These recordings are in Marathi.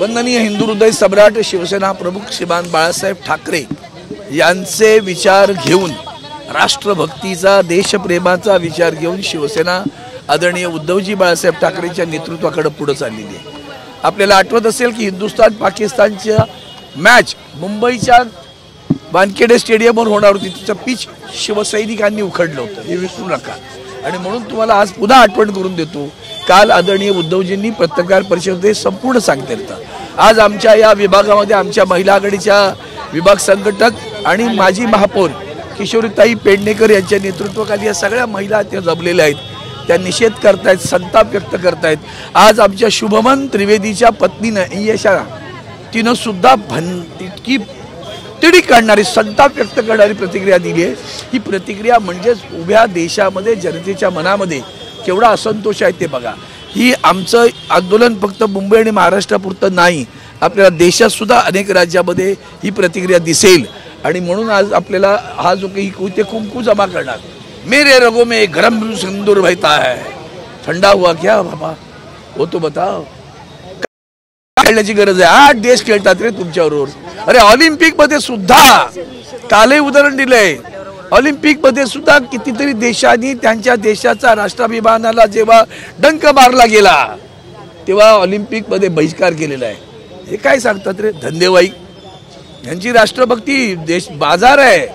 वंदनीय हिंदू हृदय सम्राट शिवसेना प्रमुख श्रीमान बाळासाहेब ठाकरे यांचे विचार घेऊन, राष्ट्रभक्तीचा देशप्रेमाचा विचार घेऊन शिवसेना आदरणीय उद्धवजी बाळासाहेब ठाकरेंच्या नेतृत्वाकडे पुढे चाललेली आहे। आपल्याला आठवत असेल की हिंदुस्थान पाकिस्तानच्या मॅच मुंबईच्या वानखेडे स्टेडियमवर होणार होती, तिचं पिच शिवसैनिकांनी उखडलं होतं, हे विसरू नका। आणि म्हणून तुम्हाला आज पुन्हा आठवण करून देतो, काल आदरणीय उद्धवजींनी पत्रकार परिषदेत संपूर्ण सांगितलं होतं। आज आमच्या या विभागामध्ये आमच्या महिला आघाडीच्या विभाग संघटक आणि माजी महापौर किशोरीताई पेडणेकर यांच्या नेतृत्वाखाली या सगळ्या महिला त्या जमलेल्या आहेत, त्या निषेध करतायत, संताप व्यक्त करतायत। आज आमच्या शुभमन त्रिवेदीच्या पत्नीनं यशा तिनं सुद्धा इतकी तिडी काढणारी, संताप व्यक्त करणारी प्रतिक्रिया दिली आहे। ही प्रतिक्रिया म्हणजेच उभ्या देशामध्ये जनतेच्या मनामध्ये केवढा असंतोष आहे ते बघा। ही आमचं आंदोलन फक्त मुंबई आणि महाराष्ट्रापुरतं नाही, आपल्याला देशात सुद्धा अनेक राज्यामध्ये ही प्रतिक्रिया दिसेल। आणि म्हणून आज आपल्याला हा जो काही ते कुंकू जमा करणार, मेरे रगों में गरम सिंदूर बहता है, ठंडा हुआ क्या बाबा वो तो बताओ। खेळण्याची गरज आहे, 8 देश खेळतात रे तुमच्याबरोबर। अरे ऑलिम्पिक मध्ये सुद्धा कालही उदाहरण दिलंय, ऑलिम्पिक मध्ये सुद्धा कितीतरी देशांनी त्यांच्या देशाचा राष्ट्राभिमानाला जेव्हा डंक मारला गेला तेव्हा ऑलिम्पिक मध्ये बहिष्कार केलेला आहे। हे काय सांगतात रे धंदेवाई, यांची राष्ट्रभक्ती देश बाजार आहे।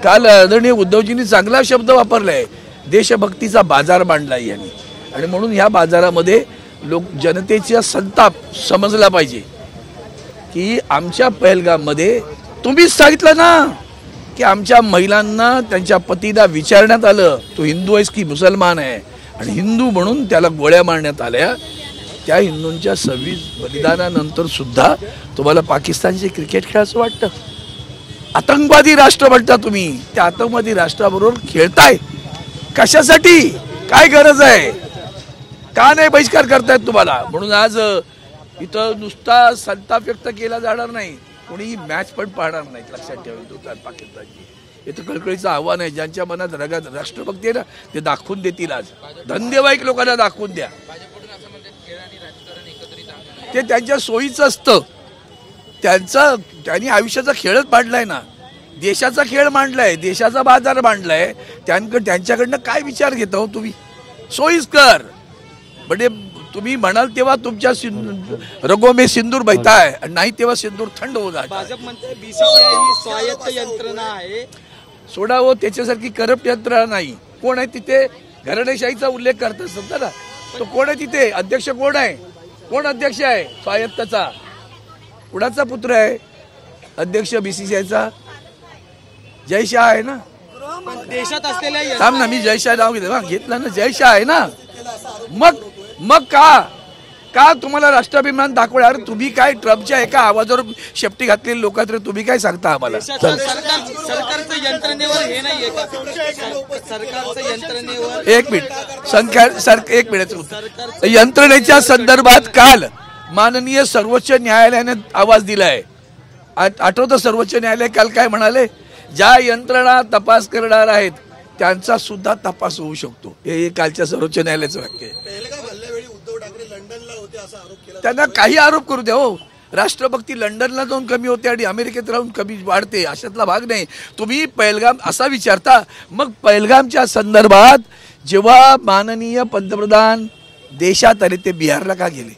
काल आदरणीय उद्धवजींनी चांगला शब्द वापरलाय, देशभक्तीचा बाजार मांडलाय यांनी। आणि म्हणून ह्या बाजारामध्ये लोक जनतेचा संताप समजला पाहिजे की आमच्या पहलगाममध्ये तुम्हीच सांगितलं ना की आमच्या महिलांना त्यांच्या पतीला विचारण्यात आलं तू हिंदू आहेस की मुसलमान आहे, आणि हिंदू म्हणून त्याला गोळ्या मारण्यात आल्या। त्या हिंदूंच्या 26 बलिदानानंतर सुद्धा तुम्हाला पाकिस्तानचे क्रिकेट खेळायचं वाटतं? आतंकवादी राष्ट्र म्हणता तुम्ही, त्या आतंकवादी राष्ट्राबरोबर खेळताय कशासाठी? काय गरज आहे? का नाही बहिष्कार करतायत तुम्हाला? म्हणून आज इथं नुसता संताप व्यक्त केला जाणार नाही, कोणीही मॅच पण पाहणार नाही, लक्षात ठेवा हिंदुस्थान पाकिस्तानची। इथं कळकळीचं आव्हान आहे, ज्यांच्या मनात रगात राष्ट्रभक्ती आहे ना ते दाखवून देतील। आज धंदेवाईक लोकांना दाखवून द्या, ते त्यांच्या सोयीचं असतं, त्यांनी आयुष्याचा खेळच मांडलाय ना, देशाचा खेळ मांडलाय, देशाचा बाजार मांडलाय, त्यांच्याकडनं काय विचार घेता हो तुम्ही? सोयीस्कर म्हणजे तुम्ही म्हणाल तेव्हा तुमच्या रगों में सिंदूर बहता है, नाही तेव्हा सिंदूर थंड होत आहे। भाजप म्हणते बीसीसीआय ही स्वायत्त यंत्रणा आहे, सोडा हो, त्याच्यासारखी करप्ट यंत्रणा नाही। कोण आहे तिथे? घराणेशाहीचा उल्लेख करतात समजा ना, तो कोण आहे तिथे? अध्यक्ष कोण आहे? कोण अध्यक्ष आहे स्वायत्तचा? कुणाचा पुत्र आहे अध्यक्ष बीसीसीआयचा? जय शाह आहे ना। देशात असलेल्या थांब ना, मी जय शाह नाव घेतलं ना, जय शाह आहे ना। मग का तुम्हाला राष्ट्राभिमान दाखवणार? तुम्ही काय ट्रम्पच्या एका आवाजावर शेपटी घातलेली लोक तर तुम्ही काय सांगता आम्हाला? सरकारचं यंत्रणेवर हे नाहीये का? सरकारचं यंत्रणेवर एक मिनिट यंत्रणेच्या संदर्भात काल माननीय सर्वोच्च न्यायालयाने आवाज दिलाय। आठवतं सर्वोच्च न्यायालय काल काय म्हणाले? ज्या यंत्रणा तपास करणार आहेत त्यांचा सुद्धा तपास होऊ शकतो, हे कालच्या सर्वोच्च न्यायालयाचं वाक्य आहे। त्यांना काही आरोप करू द्या हो, राष्ट्रभक्ती लंडनला जाऊन कमी होते आणि अमेरिकेत राहून कमी वाढते अशातला भाग नाही। तुम्ही पहलगाम असा विचारता, मग पहलगामच्या संदर्भात जेव्हा माननीय पंतप्रधान देशात आले ते बिहारला का गेले?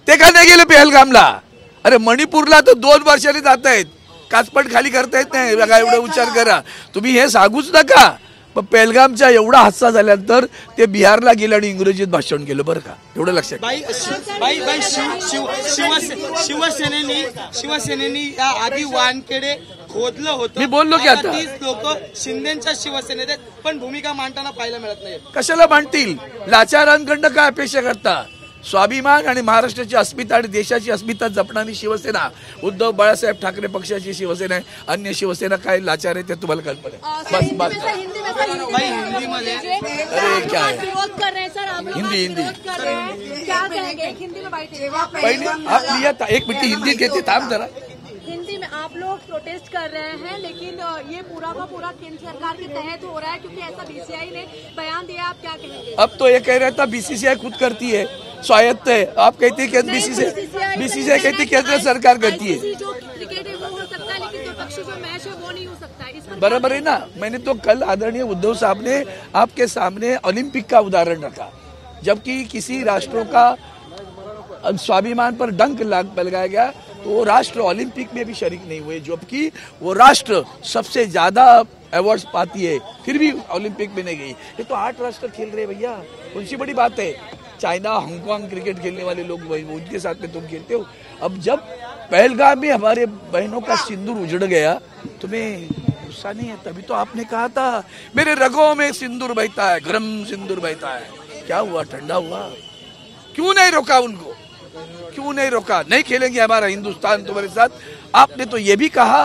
ते का नाही गेले पहलगामला? अरे मणिपूरला तर 2 वर्षांनी जात आहेत, काचपट खाली करता येत नाही, एवढा उच्चार करा तुम्ही, हे सांगूच नका। पण पहलगामच्या एवढा हादसा झाल्यानंतर ते बिहारला गेले आणि इंग्रजीत भाषण केलं, बरं का? एवढं लक्षात। शिवसेनेनी या आधी वानखेडे खोदलं होतं, मी बोललो की आता 30 लोक शिंदेच्या शिवसेनेत आहेत, पण भूमिका मांडताना पाहायला मिळत नाही। कशाला मांडतील? लाचारांकडनं काय अपेक्षा करता? स्वाभिमान आणि महाराष्ट्राची अस्मिता आणि देशाची अस्मिता जपणारी शिवसेना, उद्धव बाळासाहेब ठाकरे पक्षाची शिवसेना आहे। अन्य शिवसेना काय लाचार आहे ते तुम्हाला कल्पना आहे? बस हिंदी मध्ये अरे क्या है हिंदी पहले आप लिया था, 1 मिनट हिंदी घेते, थांब जरा। हिंदी में आप लोग प्रोटेस्ट कर रहे हैं, लेकिन ये पूरा का पूरा केंद्र सरकार के तहत हो रहा है क्योंकि ऐसा बीसीसीआई ने बयान दिया, आप क्या कहेंगे? अब तो ये कह रहा था बीसीसीआई खुद करती है, स्वायत्त है। आप कहते हैं कि बीसीसीआई कहती है केंद्र सरकार करती है। जो क्रिकेट है वो हो सकता है, लेकिन द्विपक्षीय जो मैच है वो नहीं हो सकता है। इस पर बराबर है ना। मैंने तो कल आदरणीय उद्धव साहब ने आपके सामने ओलंपिक का उदाहरण रखा, जबकि किसी राष्ट्रों का स्वाभिमान पर डंक लगाया गया तो वो राष्ट्र ओलंपिक में भी शरीक नहीं हुए, जबकि वो राष्ट्र सबसे ज्यादा अवार्ड्स पाती है फिर भी ओलंपिक में नहीं गई। ये तो 8 राष्ट्र खेल रहे भैया, कौन सी बड़ी बात है। चाइना, हांगकांग क्रिकेट खेलने वाले लोग उनके साथ में तुम खेलते हो। अब जब पहलगाम में हमारे बहनों का सिंदूर उजड़ गया, तुम्हें गुस्सा नहीं है? तभी तो आपने कहा था मेरे रगों में सिंदूर बहता है, गरम सिंदूर बहता है। क्या हुआ? ठंडा हुआ? क्यों नहीं रोका उनको? क्यों नहीं रोका? नहीं खेलेंगे हमारा हिंदुस्तान तुम्हारे साथ। आपने तो ये भी कहा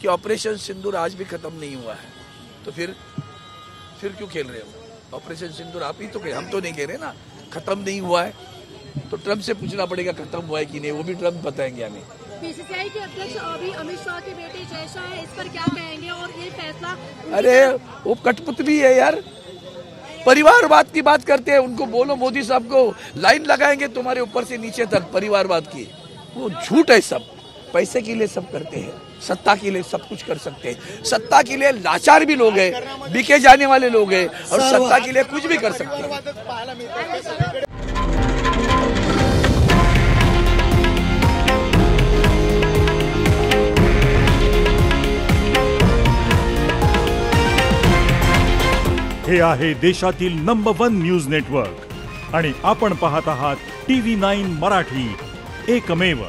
कि ऑपरेशन सिंदूर आज भी खत्म नहीं हुआ है, तो फिर क्यों खेल रहे हो? ऑपरेशन सिंदूर आप ही तो कहे, हम तो नहीं कह रहे ना। खत्म नहीं हुआ है तो ट्रम्प से पूछना पड़ेगा खत्म हुआ है कि नहीं, वो भी ट्रम्प बताएंगे हमें। बीसीसीआई के अध्यक्ष अभी अमित शाह के बेटे जय शाह है, इस पर क्या कहेंगे? और ये फैसला अरे वो कठपुतली है यार, परिवारवाद की बात करते हैं। उनको बोलो मोदी साहब को लाइन लगाएंगे तुम्हारे ऊपर से नीचे तक परिवारवाद की। वो झूठ है सब। पैसे के लिए सब करते हैं, सत्ता के लिए सब कुछ कर सकते हैं। सत्ता के लिए लाचार भी लोग हैं, बिके जाने वाले लोग हैं, और सत्ता के लिए कुछ भी कर सकते हैं। हे आहे देशातील नंबर 1 न्यूज नेटवर्क आणि आपण पाहत आहात TV9 मराठी, एकमेव।